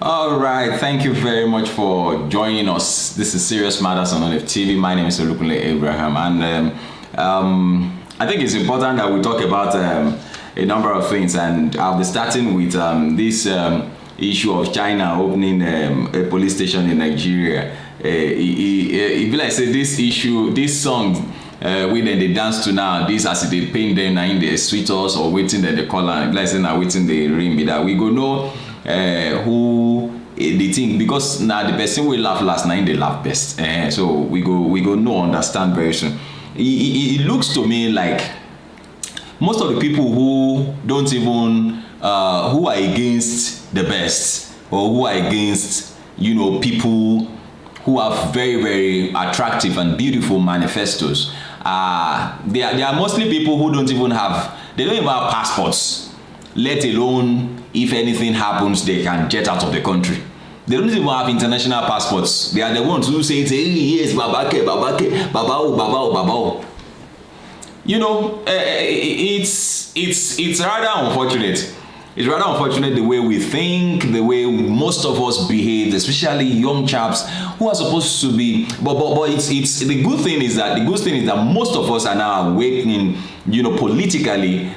All right, thank you very much for joining us. This is Serious Matters on ONF TV. My name is Olukunle Abraham, and I think it's important that we talk about a number of things, and I'll be starting with this issue of China opening a police station in Nigeria. If like say this issue, this song, we then they dance to now, this as they paint them in the sweet us or waiting that they call and like say now waiting the ring be that we go know who they think, because now the person will laugh last night they laugh best. So we go know understand very soon. It looks to me like most of the people who don't even who are against the best, or who are against people who have very, very attractive and beautiful manifestos, they are mostly people who don't even have passports, let alone if anything happens they can get out of the country. They don't even have international passports. They are the ones who say, hey, yes, babake, babao. It's rather unfortunate. It's rather unfortunate the way we think, the way most of us behave, especially young chaps who are supposed to be. But it's the good thing is that most of us are now awakening. Politically,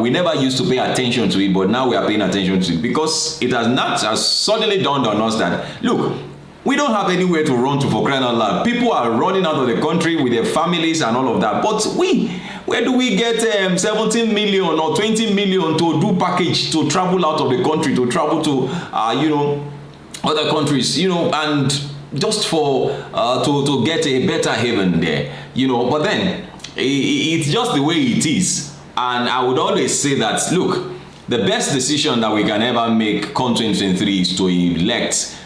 we never used to pay attention to it, but now we are paying attention to it because it has suddenly dawned on us that look, we don't have anywhere to run to for crying out loud. People are running out of the country with their families and all of that. But where do we get 17 million or 20 million to do package to travel out of the country, to travel to other countries, and just for to get a better haven there, But then it's just the way it is. And I would always say that look, the best decision that we can ever make come 2023 is to elect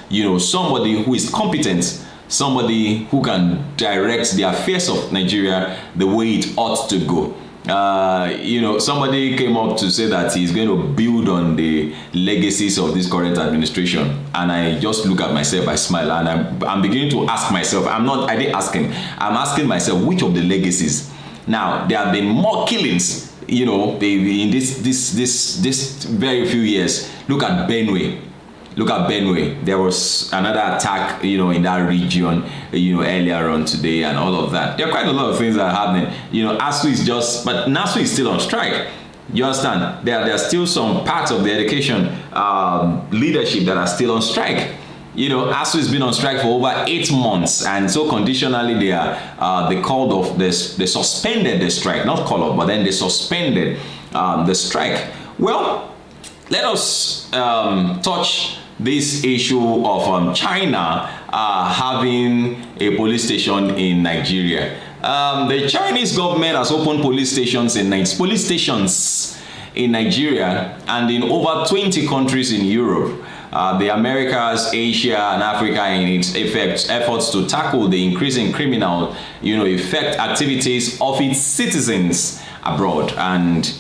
somebody who is competent, somebody who can direct the affairs of Nigeria the way it ought to go. Somebody came up to say that he's going to build on the legacies of this current administration, and I just look at myself, I smile, and I'm beginning to ask myself, I didn't ask him, I'm asking myself, which of the legacies? Now, there have been more killings, in this very few years. Look at Benue. There was another attack, in that region, earlier on today and all of that. There are quite a lot of things that are happening. ASU but NASU is still on strike. You understand? There are still some parts of the education leadership that are still on strike. ASU has been on strike for over 8 months, and so conditionally they called off this. They suspended the strike, not called off, but then they suspended the strike. Well, let us touch this issue of China having a police station in Nigeria. The Chinese government has opened police stations in Nigeria and in over 20 countries in Europe, the Americas, Asia, and Africa, in its efforts to tackle the increasing criminal, effect activities of its citizens abroad. And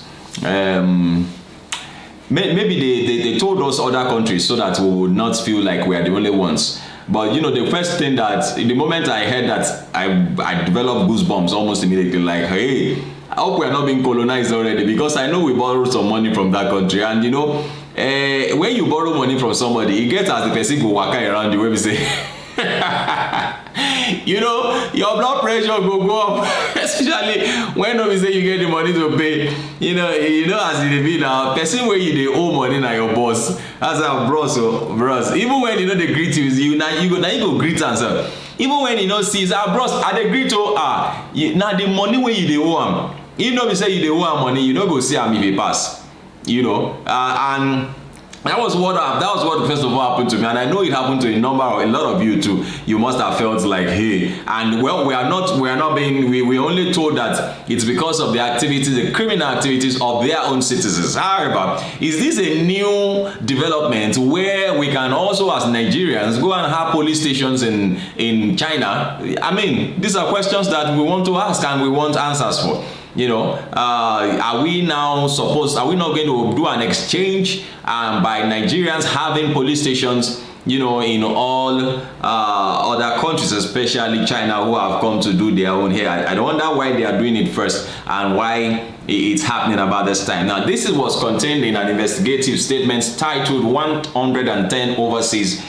maybe they told us other countries so that we would not feel like we are the only ones. But the first thing that, the moment I heard that, I developed goosebumps almost immediately, like, hey, I hope we are not being colonized already, because I know we borrowed some money from that country. And when you borrow money from somebody, it gets as the person go waka around you, where we say your blood pressure go up, especially when we say you get the money to pay. As it be now, person where you they owe money na your boss, as a bros. Even when they greet you go greet answer. Even when sees bros, I they greet now the money where you they owe am. We say you they owe am money, go see am if he pass. And that was what first of all happened to me, and I know it happened to a lot of you too. You must have felt like, hey, and well, we only told that it's because of the activities, the criminal activities of their own citizens. However, is this a new development where we can also, as Nigerians, go and have police stations in China? I mean, these are questions that we want to ask and we want answers for. Are we now supposed? Are we not going to do an exchange by Nigerians having police stations? In all other countries, especially China, who have come to do their own here. I wonder why they are doing it first and why it's happening about this time. Now, this was contained in an investigative statement titled 110 Overseas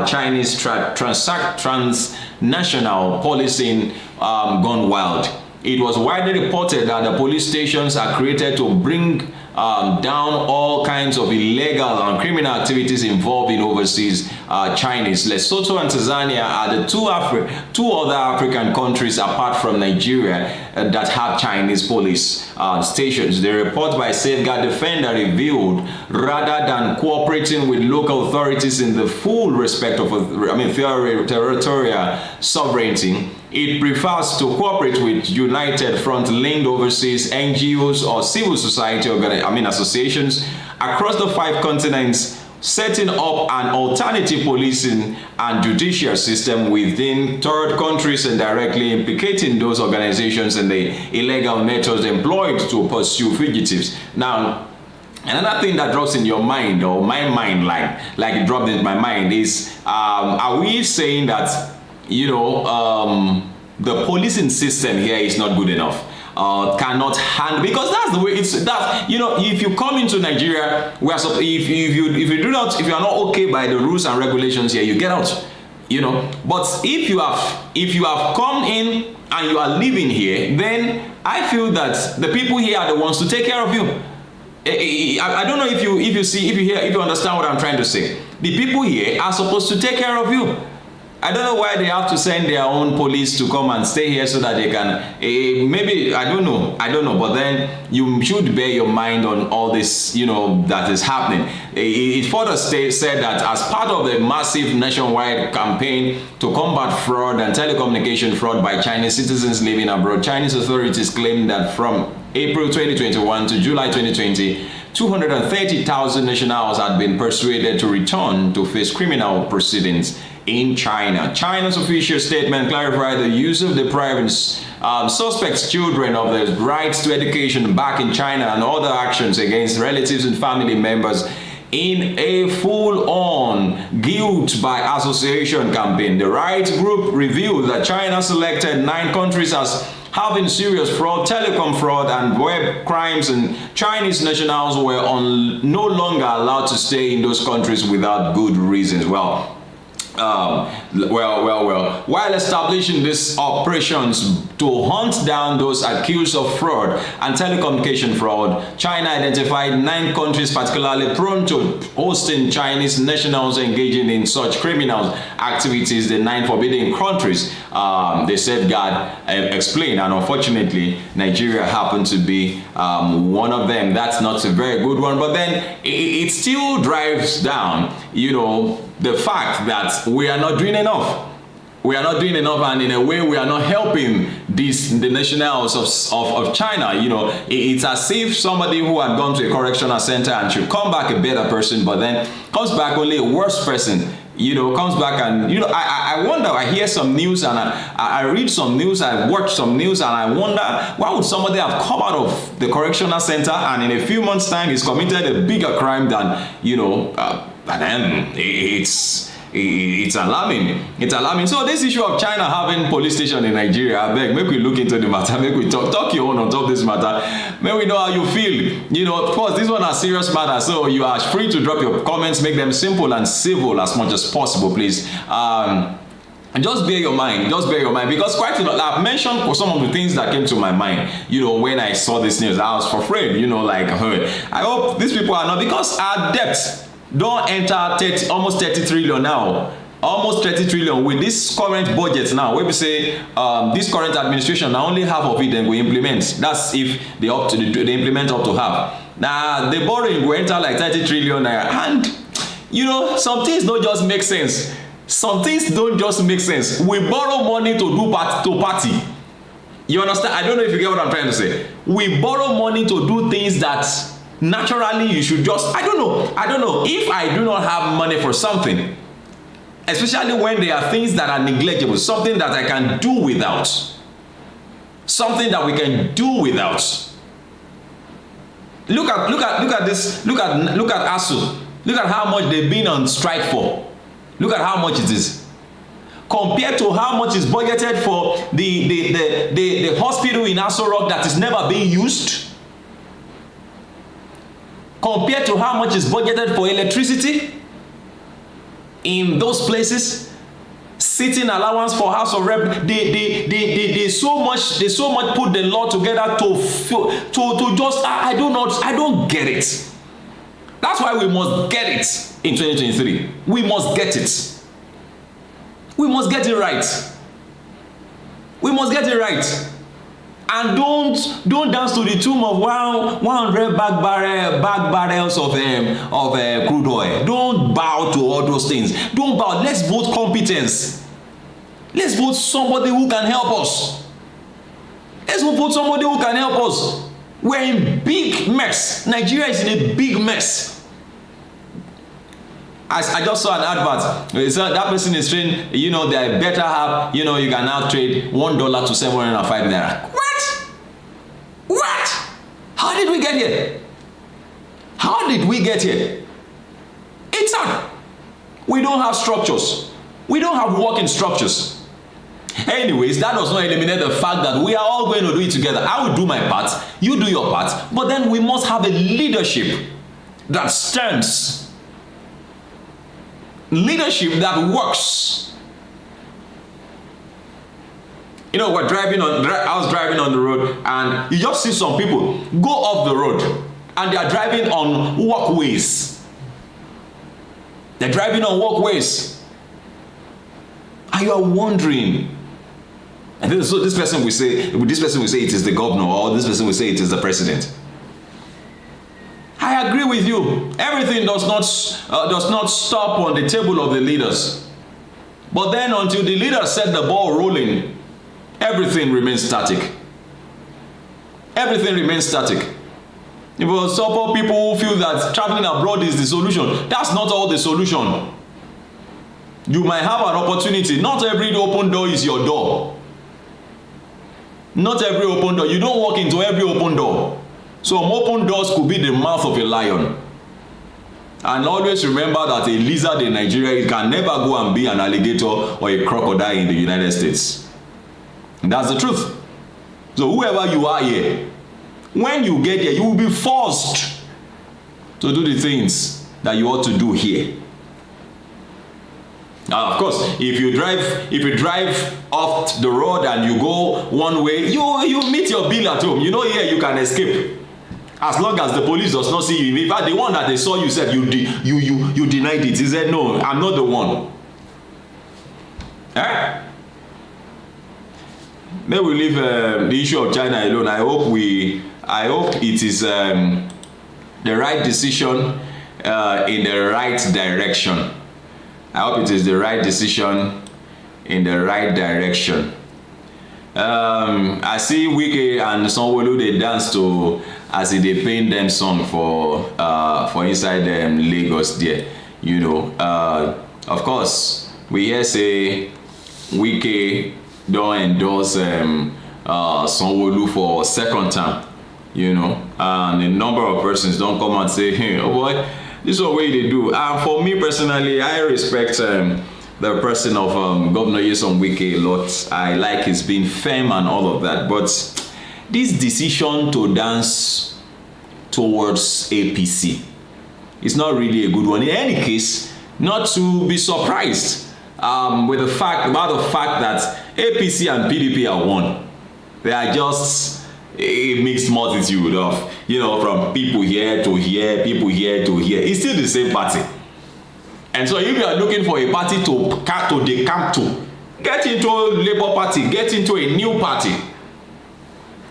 Chinese Transnational Policing Gone Wild. It was widely reported that the police stations are created to bring down all kinds of illegal and criminal activities involving overseas Chinese. Lesotho and Tanzania are the two other African countries apart from Nigeria that have Chinese police stations. The report by Safeguard Defender revealed, rather than cooperating with local authorities in the full respect of territorial sovereignty, it prefers to cooperate with United Front-linked overseas NGOs or civil society associations across the 5 continents, setting up an alternative policing and judicial system within third countries and directly implicating those organizations in the illegal methods employed to pursue fugitives. Now, another thing that drops in your mind, or my mind, like it dropped in my mind, is are we saying that the policing system here is not good enough? Cannot handle, because that's the way it's that if you come into Nigeria, if you are not okay by the rules and regulations here, you get out. But if you have come in and you are living here, then I feel that the people here are the ones to take care of you. I don't know if you understand what I'm trying to say. The people here are supposed to take care of you. I don't know why they have to send their own police to come and stay here so that they can, maybe, I don't know, but then you should bear your mind on all this, that is happening. It further said that as part of the massive nationwide campaign to combat fraud and telecommunication fraud by Chinese citizens living abroad, Chinese authorities claim that from April 2021 to July 2020, 230,000 nationals had been persuaded to return to face criminal proceedings in China. China's official statement clarified the use of depriving suspects' children of the rights to education back in China and other actions against relatives and family members in a full-on guilt by association campaign. The rights group revealed that China selected 9 countries as having serious fraud, telecom fraud, and web crimes, and Chinese nationals were no longer allowed to stay in those countries without good reasons. While establishing these operations to hunt down those accused of fraud and telecommunication fraud, China identified 9 countries particularly prone to hosting Chinese nationals engaging in such criminal activities. The 9 forbidden countries, the Safeguard explained, and unfortunately, Nigeria happened to be one of them. That's not a very good one, but then it still drives down, the fact that we are not doing enough. We are not doing enough, and in a way we are not helping the nationals of China. It's as if somebody who had gone to a correctional center and should come back a better person, but then comes back only a worse person. Comes back and, I wonder, I hear some news and I read some news, I watch some news, and I wonder, why would somebody have come out of the correctional center and in a few months' time he's committed a bigger crime than, and then it's alarming. It's alarming. So this issue of China having police station in Nigeria, I beg, make we look into the matter, make we talk your own on top of this matter. May we know how you feel. Of course, this one is a serious matter, so you are free to drop your comments, make them simple and civil as much as possible, please. And just bear your mind, because quite a lot, I've mentioned some of the things that came to my mind, when I saw this news. I was afraid, I hope these people are not, because our debts don't enter almost 30 trillion now. Almost 30 trillion with this current budget now. Where we say this current administration, now only half of it then we implement. That's if they implement up to half. Now the borrowing will enter like 30 trillion naira. And some things don't just make sense. Some things don't just make sense. We borrow money to do party. You understand? I don't know if you get what I'm trying to say. We borrow money to do things that naturally you should just, I don't know if I do not have money for something, especially when there are things that are negligible, something that I can do without. something that we can do without. Look at this. Look at ASU. Look at how much they've been on strike for. Look at how much it is. Compared to how much is budgeted for the hospital in Aso Rock that is never being used. Compared to how much is budgeted for electricity in those places. Sitting allowance for House of Rep, they so much put the law together to just I don't get it. That's why we must get it in 2023. We must get it. We must get it right. We must get it right. And don't dance to the tune of 100 bag barrels of crude oil. Don't bow to all those things. Don't bow. Let's vote competence. Let's vote somebody who can help us. Let's vote somebody who can help us. We're in big mess. Nigeria is in a big mess. I just saw an advert. So that person is saying, they better have, you can now trade $1 to 705 naira. What? How did we get here? It's hard. We don't have structures. We don't have working structures. Anyways, that does not eliminate the fact that we are all going to do it together. I will do my part, you do your part, but then we must have a leadership that stands. Leadership that works. I was driving on the road, and you just see some people go off the road and they are driving on walkways. They're driving on walkways. And you are wondering, and then so this person will say it is the governor, or this person will say it is the president. I agree with you. Everything does not stop on the table of the leaders. But then until the leaders set the ball rolling, everything remains static. Everything remains static. If you support people who feel that traveling abroad is the solution, that's not all the solution. You might have an opportunity. Not every open door is your door. Not every open door. You don't walk into every open door. Some open doors could be the mouth of a lion. And always remember that a lizard in Nigeria can never go and be an alligator or a crocodile in the United States. And that's the truth. So whoever you are here, when you get here, you will be forced to do the things that you ought to do here. Now, of course, if you drive off the road and you go one way, you meet your bill at home. Here you can escape. As long as the police does not see you. In fact, the one that they saw you said you denied it. He said, no, I'm not the one. Maybe we leave the issue of China alone. I hope it is the right decision in the right direction. I hope it is the right decision in the right direction. I see Wike and Sanwo-Olu they dance to as they paint them song for inside Lagos there. Of course, we hear say Wike don't endorse Sanwo-Olu for second term. And a number of persons don't come and say, hey, oh boy, this is what way they do. And for me personally, I respect the person of Governor Nyesom Wike a lot. I like his being firm and all of that. But this decision to dance towards APC is not really a good one. In any case, not to be surprised with the fact that APC and PDP are one. They are just a mixed multitude of, from people here to here, people here to here. It's still the same party. And so if you are looking for a party to decamp to, get into a Labour Party, get into a new party.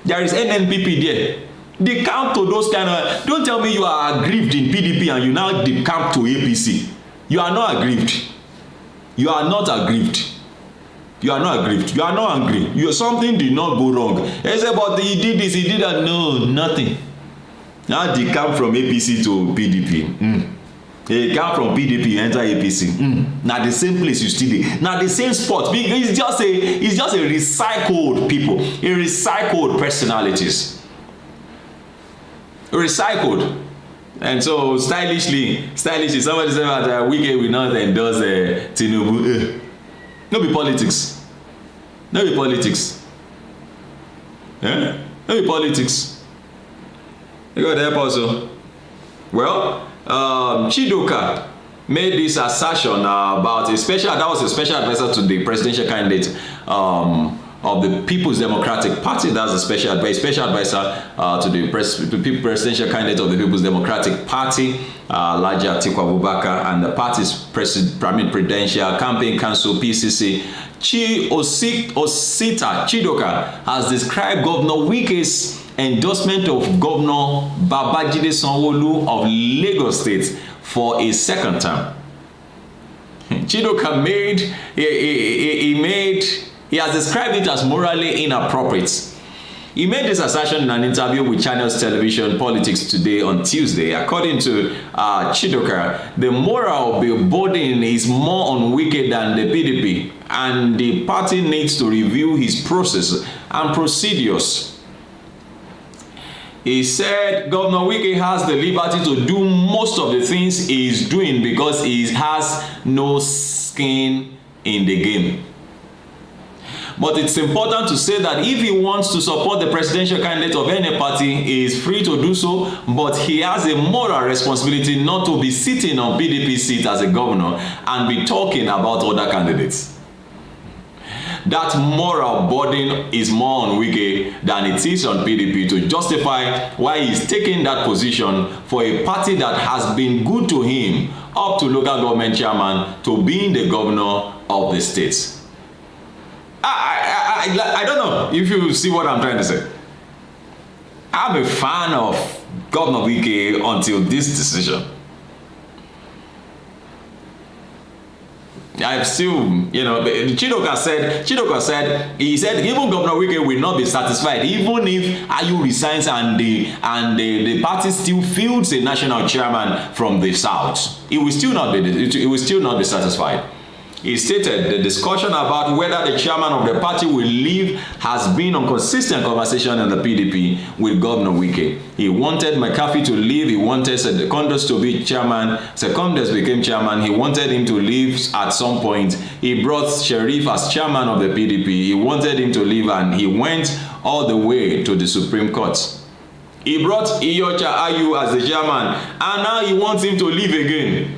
There is NNPP there. Decamp to those kind of, don't tell me you are aggrieved in PDP and you now decamp to APC. You are not aggrieved. You are not aggrieved. You are not aggrieved. You are not angry. Something did not go wrong. They say, but he did this, he did that. No, nothing. Now decamp from APC to PDP. He come from PDP, enter APC. Now the same place you still dey. Now the same spot. It's just a recycled people, a recycled personalities. Recycled. And so stylishly, somebody said that Wike will not endorse Tinubu. No be politics. No be politics. Yeah? No be politics. You got help also. Well, Chidoka made this assertion about that was a special advisor to the presidential candidate of the People's Democratic Party. That's a special advisor to the presidential candidate of the People's Democratic Party, Alhaji Atiku Abubakar, and the party's presidential campaign council (PCC). Osita Chidoka has described Governor Wike's endorsement of Governor Babajide Sanwo-Olu of Lagos State for a second term. Chidoka he has described it as morally inappropriate. He made this assertion in an interview with Channels Television Politics Today on Tuesday. According to Chidoka, the moral burden is more on Wike than the PDP, and the party needs to review his process and procedures. He said Governor Wike has the liberty to do most of the things he is doing because he has no skin in the game. But it's important to say that if he wants to support the presidential candidate of any party, he is free to do so, but he has a moral responsibility not to be sitting on PDP seat as a governor and be talking about other candidates. That moral burden is more on Wike than it is on PDP to justify why he's taking that position for a party that has been good to him up to local government chairman to being the governor of the state. I don't know if you see what I'm trying to say. I'm a fan of Governor Wike until this decision. I've still, Chidoka said, even Governor Wike will not be satisfied even if Ayu resigns and the party still fields a national chairman from the south. It will still not be satisfied. He stated the discussion about whether the chairman of the party will leave has been on consistent conversation in the PDP with Governor Wike. He wanted McCarthy to leave. He wanted Secondus to be chairman. Secondus became chairman. He wanted him to leave at some point. He brought Sheriff as chairman of the PDP. He wanted him to leave, and he went all the way to the Supreme Court. He brought Iyorchia Ayu as the chairman, and now he wants him to leave again.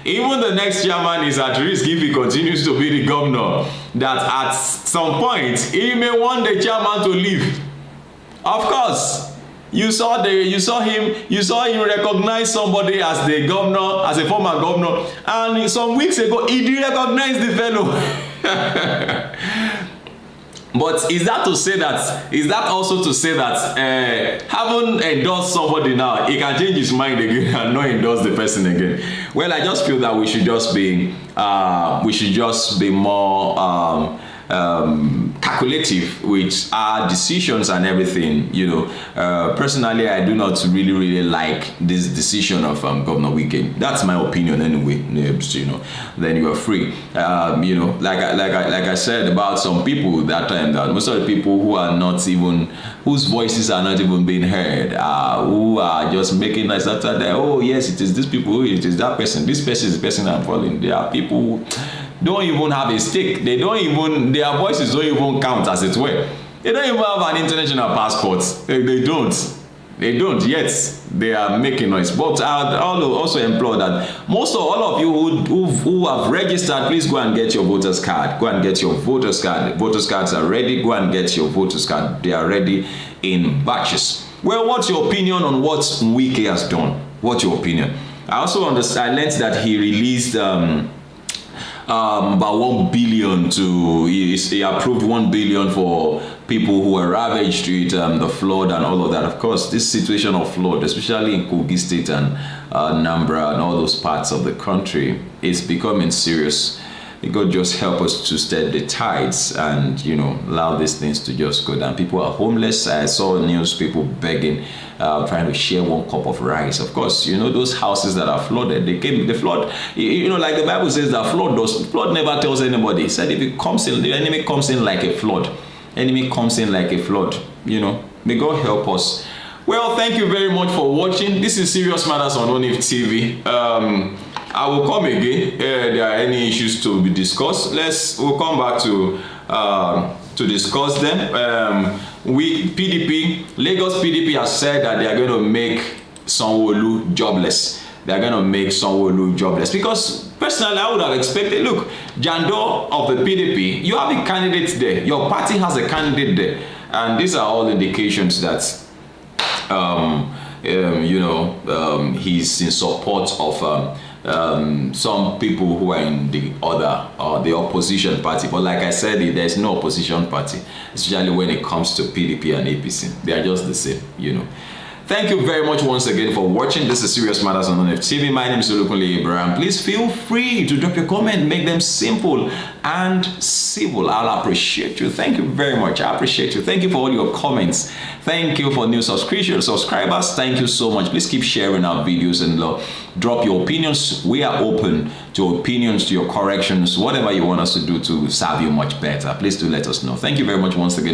Even the next chairman is at risk if he continues to be the governor, that at some point he may want the chairman to leave. Of course, you saw him recognize somebody as the governor, as a former governor, and some weeks ago he did recognize the fellow. But is that also to say that having endorsed somebody now, he can change his mind again and not endorse the person again? Well, I just feel that we should just be more calculative with our decisions and everything. Personally, I do not really like this decision of Governor Wike. That's my opinion anyway. Then you are free. Like I said about some people that time, that most of the people whose voices are not even being heard, who are just making nice after that. Oh yes, it is this people. It is that person. This person is the person I'm following. There are people who don't even have a stake. Their voices don't even count, as it were. They don't even have an international passport. They don't, yet they are making noise. But I would also implore that all of you who have registered, please go and get your voters card. Go and get your voters card. The voters cards are ready. Go and get your voters card. They are ready in batches. Well, what's your opinion on what Wike has done? What's your opinion? I also understand. I learned that he released about 1 billion he approved 1 billion for people who were ravaged with the flood and all of that. Of course, this situation of flood, especially in Kogi State and Anambra and all those parts of the country, is becoming serious. May God just help us to stem the tides and, allow these things to just go down. People are homeless. I saw news, people begging, trying to share one cup of rice. Of course, those houses that are flooded, the flood, like the Bible says that flood never tells anybody. It said if it comes in, the enemy comes in like a flood. Enemy comes in like a flood, May God help us. Well, thank you very much for watching. This is Serious Matters on ONIF TV. I will come again. There are any issues to be discussed. We'll come back to discuss them. Lagos PDP has said that they are going to make Sanwo-Olu jobless. They are going to make Sanwo-Olu jobless. Because personally, I would have expected, look, Jando of the PDP, you have a candidate there. Your party has a candidate there. And these are all indications that, he's in support of some people who are in the opposition party. But like I said, there's no opposition party, especially when it comes to PDP and APC. They are just the same, Thank you very much once again for watching. This is Serious Matters on ONIF TV. My name is Olukunle Abraham. Please feel free to drop your comment. Make them simple and civil. I'll appreciate you. Thank you very much. I appreciate you. Thank you for all your comments. Thank you for new subscribers. Thank you so much. Please keep sharing our videos and drop your opinions. We are open to opinions, to your corrections, whatever you want us to do to serve you much better. Please do let us know. Thank you very much once again for